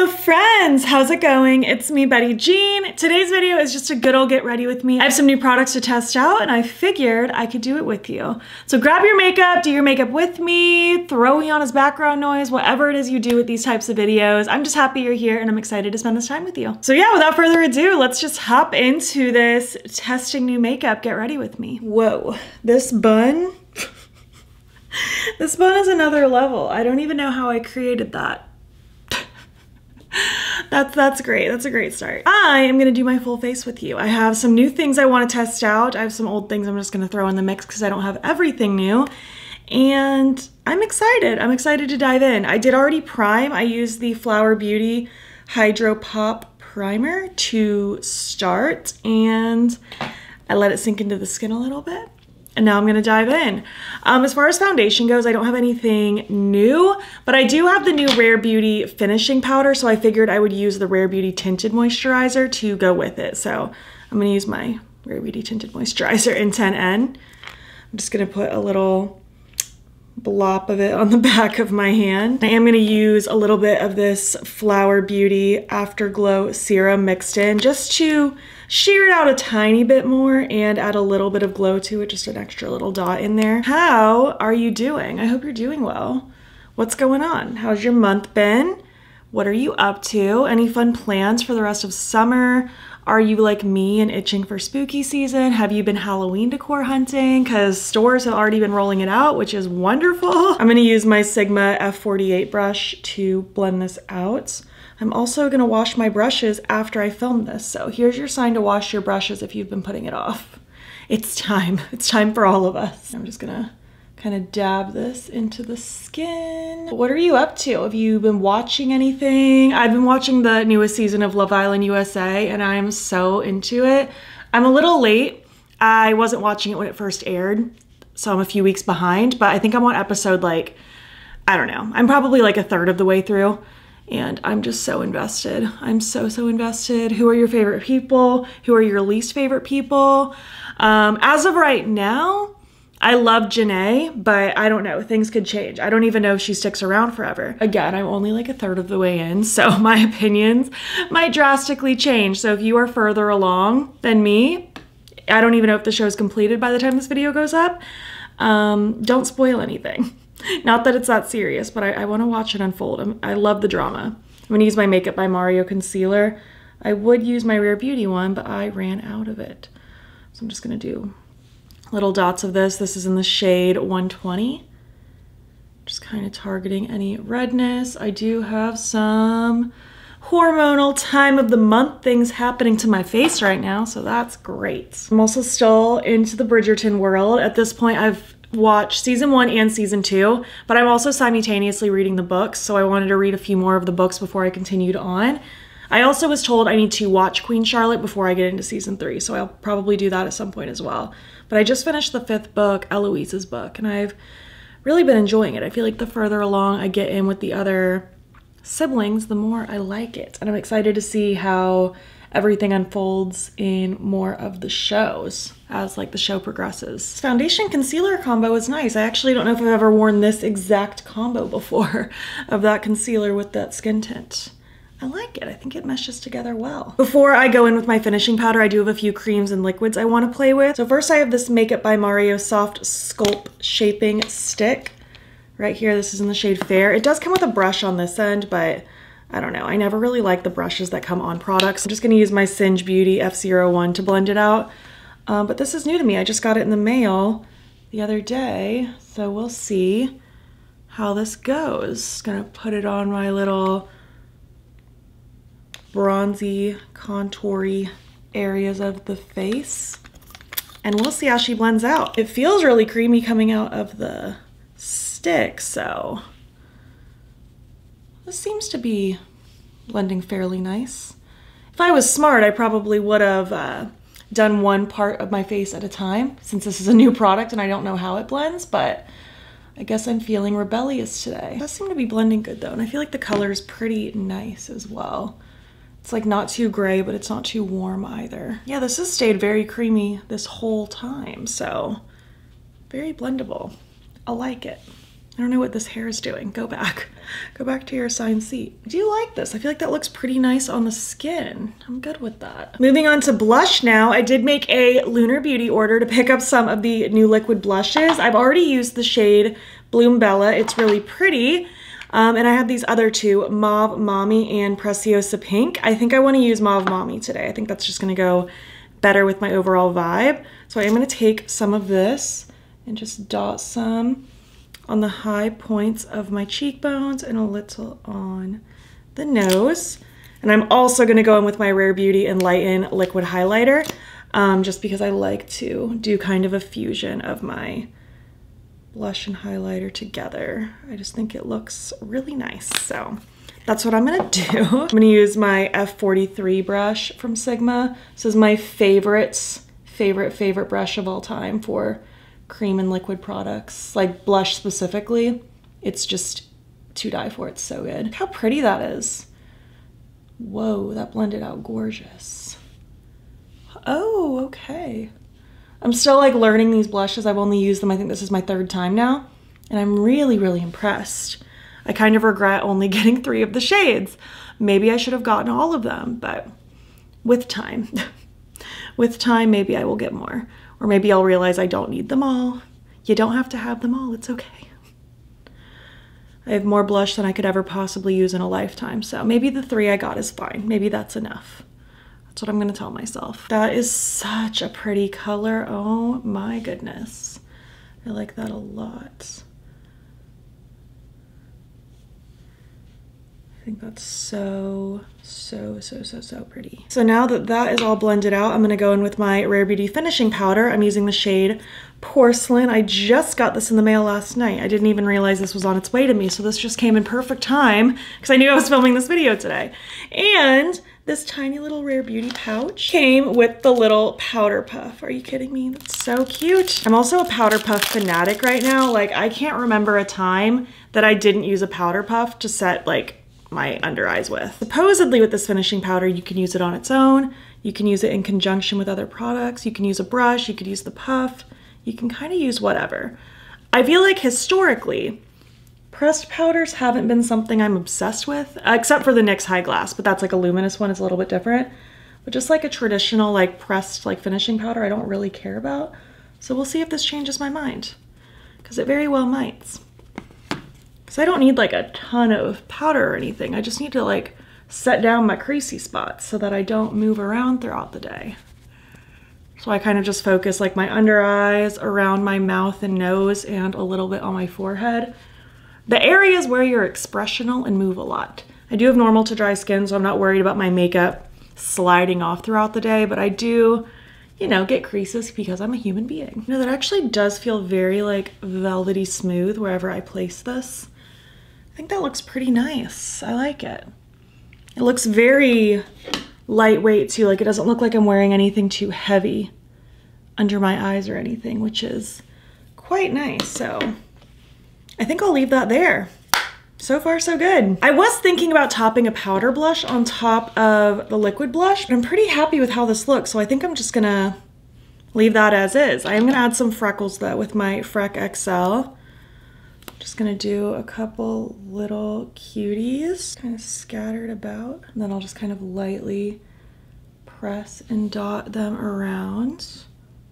friends, how's it going? It's me, Betty Jean. Today's video is just a good old get ready with me. I have some new products to test out and I figured I could do it with you. So grab your makeup, do your makeup with me, throw me on as background noise, whatever it is you do with these types of videos. I'm just happy you're here and I'm excited to spend this time with you. So yeah, without further ado, let's just hop into this testing new makeup. Get ready with me. Whoa, this bun, this bun is another level. I don't even know how I created that. That's great. That's a great start. I am gonna do my full face with you. I have some new things I want to test out. I have some old things I'm just gonna throw in the mix because I don't have everything new. And I'm excited. I'm excited to dive in. I did already prime. I used the Flower Beauty Hydro Pop Primer to start and I let it sink into the skin a little bit. And now I'm gonna dive in. As far as foundation goes, I don't have anything new, but I do have the new Rare Beauty finishing powder, so I figured I would use the Rare Beauty tinted moisturizer to go with it. So I'm gonna use my Rare Beauty tinted moisturizer in 10N. I'm just gonna put a little blop of it on the back of my hand. I am gonna use a little bit of this Flower Beauty Afterglow serum mixed in just to sheer it out a tiny bit more and add a little bit of glow to it, just an extra little dot in there. How are you doing? I hope you're doing well. What's going on? How's your month been? What are you up to? Any fun plans for the rest of summer? Are you like me and itching for spooky season? Have you been Halloween decor hunting? Because stores have already been rolling it out, which is wonderful. I'm gonna use my Sigma F48 brush to blend this out. I'm also gonna wash my brushes after I film this. So here's your sign to wash your brushes if you've been putting it off. It's time. It's time for all of us. I'm just gonna kind of dab this into the skin. What are you up to? Have you been watching anything? I've been watching the newest season of Love Island USA and I'm so into it. I'm a little late. I wasn't watching it when it first aired, so I'm a few weeks behind, but I think I'm on episode like, I don't know. I'm probably like a third of the way through. And I'm just so invested. I'm so invested. Who are your favorite people? Who are your least favorite people? As of right now, I love Janae, but I don't know, things could change. I don't even know if she sticks around forever. Again, I'm only like a third of the way in, so my opinions might drastically change. So if you are further along than me, I don't even know if the show is completed by the time this video goes up. Don't spoil anything. Not that it's that serious, but I want to watch it unfold. I love the drama. I'm going to use my Makeup by Mario concealer. I would use my Rare Beauty one, but I ran out of it. So I'm just going to do little dots of this. This is in the shade 120. Just kind of targeting any redness. I do have some hormonal time of the month things happening to my face right now, so that's great. I'm also still into the Bridgerton world. At this point, I've watched season 1 and season 2, but I'm also simultaneously reading the books, so I wanted to read a few more of the books before I continued on. I also was told I need to watch Queen Charlotte before I get into season 3, so I'll probably do that at some point as well. But I just finished the 5th book, Eloise's book, and I've really been enjoying it. I feel like the further along I get in with the other siblings, the more I like it. And I'm excited to see how everything unfolds in more of the shows as like the show progresses. This foundation concealer combo is nice. I actually don't know if I've ever worn this exact combo before of that concealer with that skin tint. I like it. I think it meshes together well. Before I go in with my finishing powder, I do have a few creams and liquids I want to play with. So first I have this Makeup by Mario Soft Sculpt Shaping Stick. Right here, this is in the shade Fair. It does come with a brush on this end, but I don't know. I never really like the brushes that come on products. I'm just gonna use my Singe Beauty F01 to blend it out. But this is new to me. I just got it in the mail the other day, so we'll see how this goes. Just gonna put it on my little bronzy, contoury areas of the face, and we'll see how she blends out. It feels really creamy coming out of the stick, so this seems to be blending fairly nice. If I was smart, I probably would have done one part of my face at a time, since this is a new product and I don't know how it blends, but I guess I'm feeling rebellious today. It does seem to be blending good though, and I feel like the color is pretty nice as well. It's like not too gray, but it's not too warm either. Yeah, this has stayed very creamy this whole time, so very blendable. I like it. I don't know what this hair is doing. Go back. Go back to your assigned seat. I do like this. I feel like that looks pretty nice on the skin. I'm good with that. Moving on to blush now. I did make a Lunar Beauty order to pick up some of the new liquid blushes. I've already used the shade Bloom Bella. It's really pretty. And I have these other two, Mauve Mommy and Preciosa Pink. I think I want to use Mauve Mommy today. I think that's just going to go better with my overall vibe. So I am going to take some of this and just dot some on the high points of my cheekbones and a little on the nose. And I'm also gonna go in with my Rare Beauty Enlighten liquid highlighter, just because I like to do kind of a fusion of my blush and highlighter together. I just think it looks really nice. So that's what I'm gonna do. I'm gonna use my F43 brush from Sigma. This is my favorite brush of all time for cream and liquid products, like blush specifically. It's just to die for. It's so good. Look how pretty that is. Whoa, that blended out gorgeous. Oh, okay. I'm still like learning these blushes. I've only used them, I think this is my 3rd time now, and I'm really, really impressed. I kind of regret only getting 3 of the shades. Maybe I should have gotten all of them, but with time, with time, maybe I will get more. Or maybe I'll realize I don't need them all. You don't have to have them all, it's okay. I have more blush than I could ever possibly use in a lifetime, so maybe the 3 I got is fine. Maybe that's enough. That's what I'm gonna tell myself. That is such a pretty color, oh my goodness. I like that a lot. I think that's so pretty. So now that that is all blended out, I'm gonna go in with my Rare Beauty finishing powder. I'm using the shade Porcelain. I just got this in the mail last night. I didn't even realize this was on its way to me, so this just came in perfect time because I knew I was filming this video today. And this tiny little Rare Beauty pouch came with the little powder puff. Are you kidding me? That's so cute. I'm also a powder puff fanatic right now. Like, I can't remember a time that I didn't use a powder puff to set like my under eyes with. Supposedly with this finishing powder, you can use it on its own. You can use it in conjunction with other products. You can use a brush, you could use the puff. You can kind of use whatever. I feel like historically, pressed powders haven't been something I'm obsessed with, except for the NYX High Glass, but that's like a luminous one, it's a little bit different. But just like a traditional like pressed like finishing powder, I don't really care about. So we'll see if this changes my mind, because it very well might. Because I don't need like a ton of powder or anything. I just need to like set down my creasy spots so that I don't move around throughout the day. So I kind of just focus like my under eyes, around my mouth and nose, and a little bit on my forehead. The areas where you're expressional and move a lot. I do have normal to dry skin, so I'm not worried about my makeup sliding off throughout the day, but I do, you know, get creases because I'm a human being. You know, that actually does feel very like velvety smooth wherever I place this. I think that looks pretty nice. I like it. It looks very lightweight too. Like, it doesn't look like I'm wearing anything too heavy under my eyes or anything, which is quite nice. So I think I'll leave that there. So far, so good. I was thinking about topping a powder blush on top of the liquid blush, but I'm pretty happy with how this looks. So I think I'm just gonna leave that as is. I am gonna add some freckles though with my Freck XL. Just gonna do a couple little cuties kind of scattered about, and then I'll just kind of lightly press and dot them around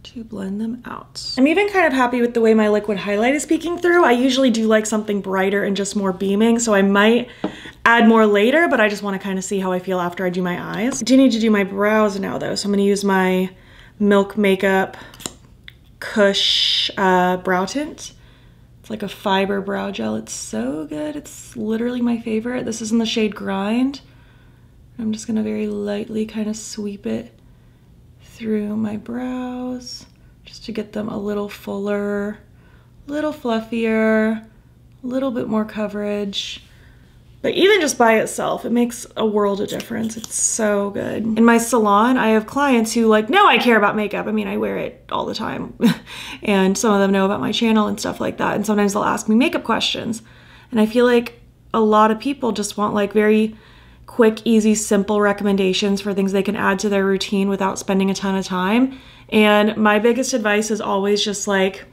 to blend them out. I'm even kind of happy with the way my liquid highlight is peeking through. I usually do like something brighter and just more beaming, so I might add more later, but I just want to kind of see how I feel after I do my eyes. I do need to do my brows now though, so I'm gonna use my Milk Makeup Kush brow tint. It's like a fiber brow gel. It's so good. It's literally my favorite. This is in the shade Grind. I'm just gonna very lightly kind of sweep it through my brows just to get them a little fuller, a little fluffier, a little bit more coverage. But even just by itself, it makes a world of difference. It's so good. In my salon, I have clients who like know I care about makeup. I mean, I wear it all the time. And some of them know about my channel and stuff like that. And sometimes they'll ask me makeup questions. And I feel like a lot of people just want like very quick, easy, simple recommendations for things they can add to their routine without spending a ton of time. And my biggest advice is always just like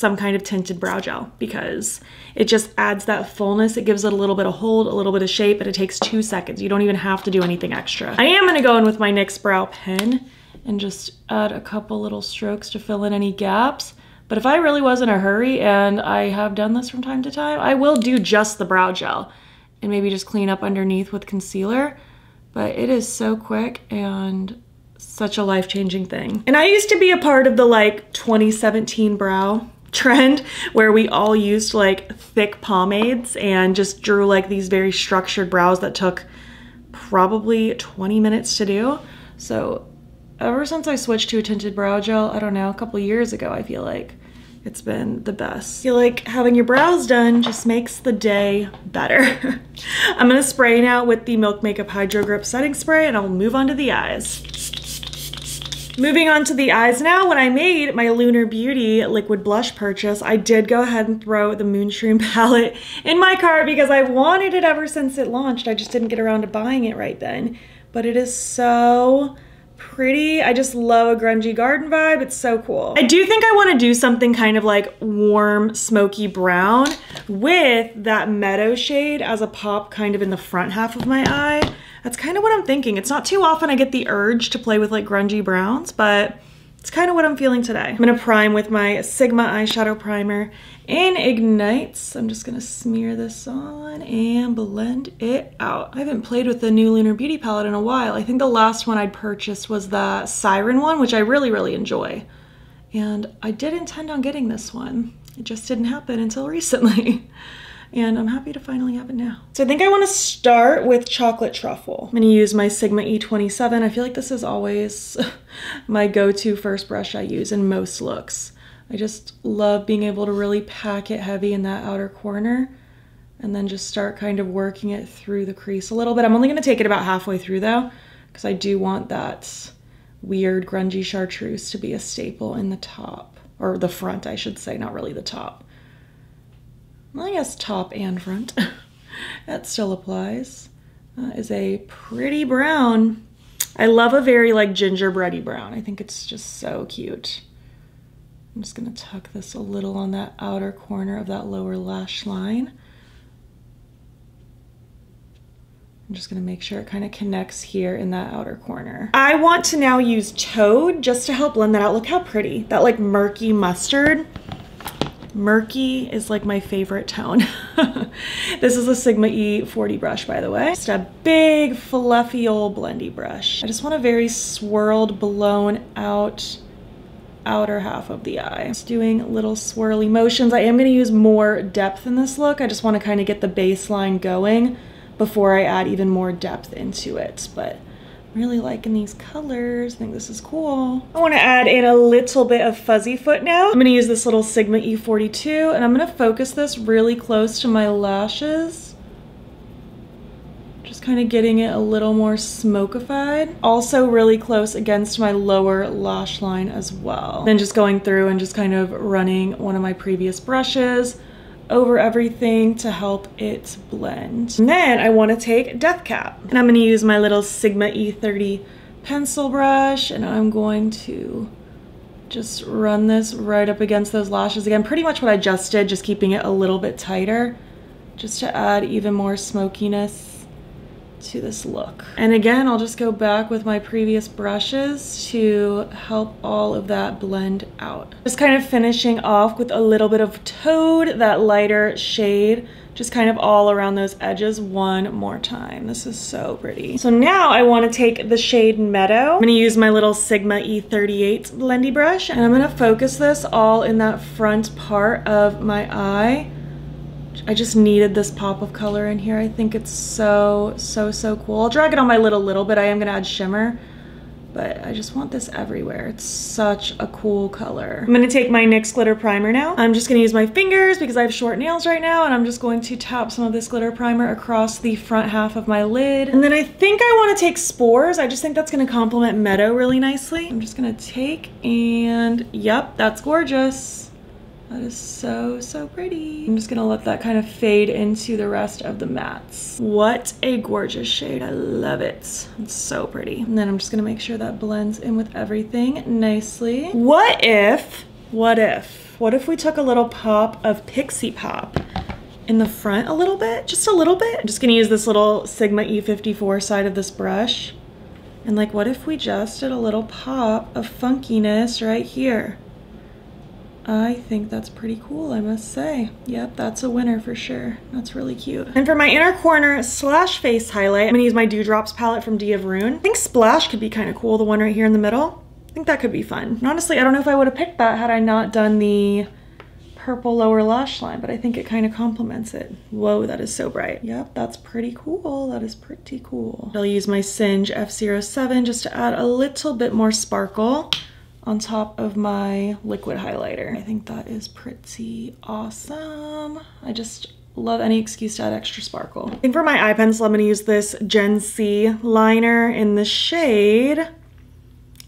some kind of tinted brow gel because it just adds that fullness. It gives it a little bit of hold, a little bit of shape, and it takes 2 seconds. You don't even have to do anything extra. I am gonna go in with my NYX brow pen and just add a couple little strokes to fill in any gaps. But if I really was in a hurry, and I have done this from time to time, I will do just the brow gel and maybe just clean up underneath with concealer. But it is so quick and such a life-changing thing. And I used to be a part of the like 2017 brow trend where we all used like thick pomades and just drew like these very structured brows that took probably 20 minutes to do. So ever since I switched to a tinted brow gel, I don't know, a couple years ago, I feel like it's been the best. I feel like having your brows done just makes the day better. I'm gonna spray now with the Milk Makeup Hydro Grip Setting Spray, and I'll move on to the eyes. Moving on to the eyes now, when I made my Lunar Beauty liquid blush purchase, I did go ahead and throw the Moonstream palette in my cart because I wanted it ever since it launched. I just didn't get around to buying it right then. But it is so pretty. I just love a grungy garden vibe. It's so cool. I do think I want to do something kind of like warm, smoky brown with that meadow shade as a pop kind of in the front half of my eye. That's kind of what I'm thinking. It's not too often I get the urge to play with like grungy browns, but it's kind of what I'm feeling today. I'm gonna prime with my Sigma eyeshadow primer in Ignites. I'm just gonna smear this on and blend it out. I haven't played with the new Lunar Beauty palette in a while. I think the last one I'd purchased was the Siren one, which I really, really enjoy. And I did intend on getting this one. It just didn't happen until recently. And I'm happy to finally have it now. So I think I want to start with Chocolate Truffle. I'm going to use my Sigma E27. I feel like this is always my go-to first brush I use in most looks. I just love being able to really pack it heavy in that outer corner and then just start kind of working it through the crease a little bit. I'm only going to take it about halfway through though, because I do want that weird grungy chartreuse to be a staple in the top, or the front I should say, not really the top. Well, I guess top and front. That still applies. That is a pretty brown. I love a very like gingerbready brown. I think it's just so cute. I'm just gonna tuck this a little on that outer corner of that lower lash line. I'm just gonna make sure it kind of connects here in that outer corner. I want to now use Toad just to help blend that out. Look how pretty. That like murky mustard. Murky is like my favorite tone. This is a Sigma E40 brush, by the way. Just a big, fluffy old blendy brush. I just want a very swirled, blown out outer half of the eye. Just doing little swirly motions. I am gonna use more depth in this look. I just wanna kind of get the baseline going before I add even more depth into it. But really liking these colors. I think this is cool. I want to add in a little bit of fuzzy foot now. I'm going to use this little Sigma E42 and I'm going to focus this really close to my lashes. Just kind of getting it a little more smokified. Also really close against my lower lash line as well. Then just going through and just kind of running one of my previous brushes over everything to help it blend. And then I want to take Death Cap. And I'm going to use my little Sigma E30 pencil brush and I'm going to just run this right up against those lashes. Again, pretty much what I just did, just keeping it a little bit tighter just to add even more smokiness to this look. And again, I'll just go back with my previous brushes to help all of that blend out. Just kind of finishing off with a little bit of Toad, that lighter shade, just kind of all around those edges one more time. This is so pretty. So now I want to take the shade Meadow. I'm going to use my little Sigma E38 blendy brush and I'm going to focus this all in that front part of my eye. I just needed this pop of color in here. I think it's so cool. I'll drag it on my lid a little bit. I am gonna add shimmer, but I just want this everywhere. It's such a cool color. I'm gonna take my NYX glitter primer now. I'm just gonna use my fingers because I have short nails right now, and I'm just going to tap some of this glitter primer across the front half of my lid. And then I think I wanna take Spores. I just think that's gonna complement Meadow really nicely. I'm just gonna take and, yep, that's gorgeous. That is so pretty. I'm just gonna let that kind of fade into the rest of the mattes. What a gorgeous shade. I love it. It's so pretty. And then I'm just gonna make sure that blends in with everything nicely. What if what if we took a little pop of Pixie Pop in the front a little bit, just a little bit. I'm just gonna use this little Sigma E54 side of this brush. And like, what if we just did a little pop of funkiness right here? I think that's pretty cool, I must say. Yep, that's a winner for sure. That's really cute. And for my inner corner slash face highlight, I'm gonna use my Dewdrops palette from GRWM. I think Splash could be kind of cool, the one right here in the middle. I think that could be fun. And honestly, I don't know if I would have picked that had I not done the purple lower lash line, but I think it kind of complements it. Whoa, that is so bright. Yep, that's pretty cool. That is pretty cool. I'll use my Singe F07 just to add a little bit more sparkle on top of my liquid highlighter. I think that is pretty awesome. I just love any excuse to add extra sparkle. I think for my eye pencil, I'm gonna use this Gen C liner in the shade,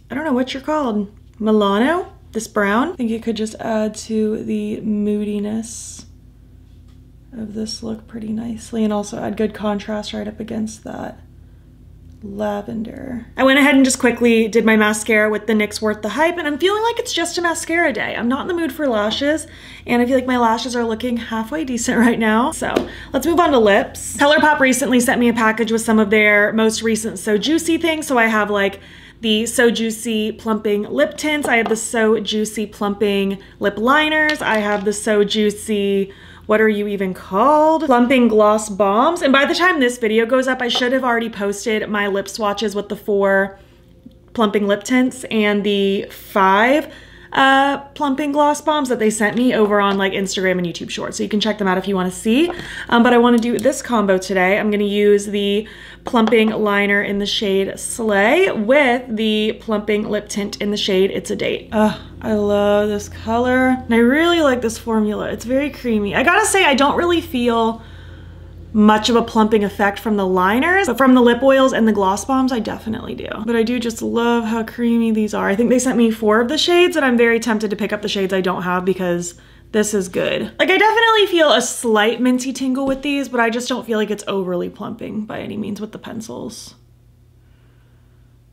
I don't know what you're called, Milano? This brown. I think it could just add to the moodiness of this look pretty nicely and also add good contrast right up against that lavender. I went ahead and just quickly did my mascara with the NYX Worth the Hype, and I'm feeling like it's just a mascara day. I'm not in the mood for lashes, and I feel like my lashes are looking halfway decent right now. So let's move on to lips. ColourPop recently sent me a package with some of their most recent So Juicy things. So I have like the So Juicy Plumping Lip Tints. I have the So Juicy Plumping Lip Liners. I have the So Juicy, what are you even called? Plumping Gloss Bombs. And by the time this video goes up, I should have already posted my lip swatches with the 4 plumping lip tints and the 5 plumping gloss bombs that they sent me over on like Instagram and YouTube Shorts. So you can check them out if you want to see. But I want to do this combo today. I'm going to use the plumping liner in the shade Slay with the plumping lip tint in the shade It's a Date. I love this color. And I really like this formula. It's very creamy. I gotta say, I don't really feel much of a plumping effect from the liners, but from the lip oils and the gloss bombs, I definitely do. But I do just love how creamy these are. I think they sent me 4 of the shades, and I'm very tempted to pick up the shades I don't have because this is good. Like, I definitely feel a slight minty tingle with these, but I just don't feel like it's overly plumping by any means with the pencils.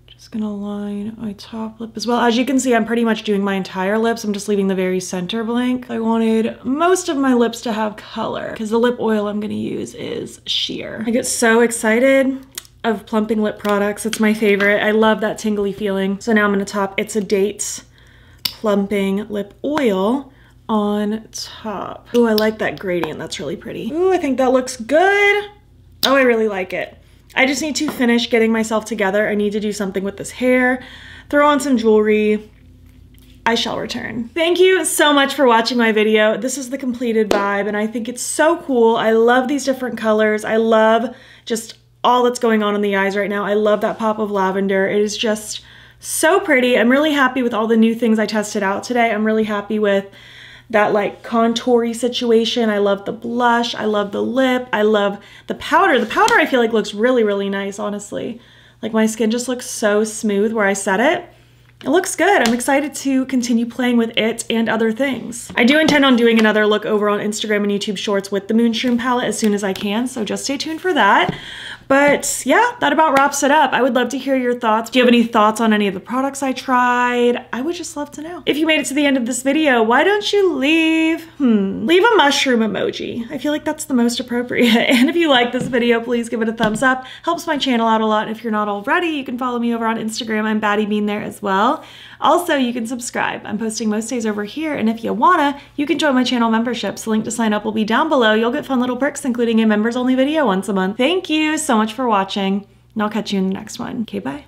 Just gonna line my top lip as well. As you can see, I'm pretty much doing my entire lips. I'm just leaving the very center blank. I wanted most of my lips to have color because the lip oil I'm gonna use is sheer. I get so excited of plumping lip products. It's my favorite. I love that tingly feeling. So now I'm gonna top It's a Date plumping lip oil on top. Ooh, I like that gradient. That's really pretty. Ooh, I think that looks good. Oh, I really like it. I just need to finish getting myself together. I need to do something with this hair, throw on some jewelry. I shall return. Thank you so much for watching my video. This is the completed vibe, and I think it's so cool. I love these different colors. I love just all that's going on in the eyes right now. I love that pop of lavender. It is just so pretty. I'm really happy with all the new things I tested out today. I'm really happy with that like contoury situation. I love the blush. I love the lip. I love the powder. The powder I feel like looks really, really nice, honestly. Like my skin just looks so smooth where I set it. It looks good. I'm excited to continue playing with it and other things. I do intend on doing another look over on Instagram and YouTube Shorts with the Moonshroom palette as soon as I can, so just stay tuned for that. But yeah, that about wraps it up. I would love to hear your thoughts. Do you have any thoughts on any of the products I tried? I would just love to know. If you made it to the end of this video, why don't you leave a mushroom emoji. I feel like that's the most appropriate. And if you like this video, please give it a thumbs up. Helps my channel out a lot. And if you're not already, you can follow me over on Instagram. I'm BATTYBEAN there as well. Also, you can subscribe. I'm posting most days over here. And if you wanna, you can join my channel memberships. The link to sign up will be down below. You'll get fun little perks, including a members only video once a month. Thank you so much for watching, and I'll catch you in the next one. Okay, bye.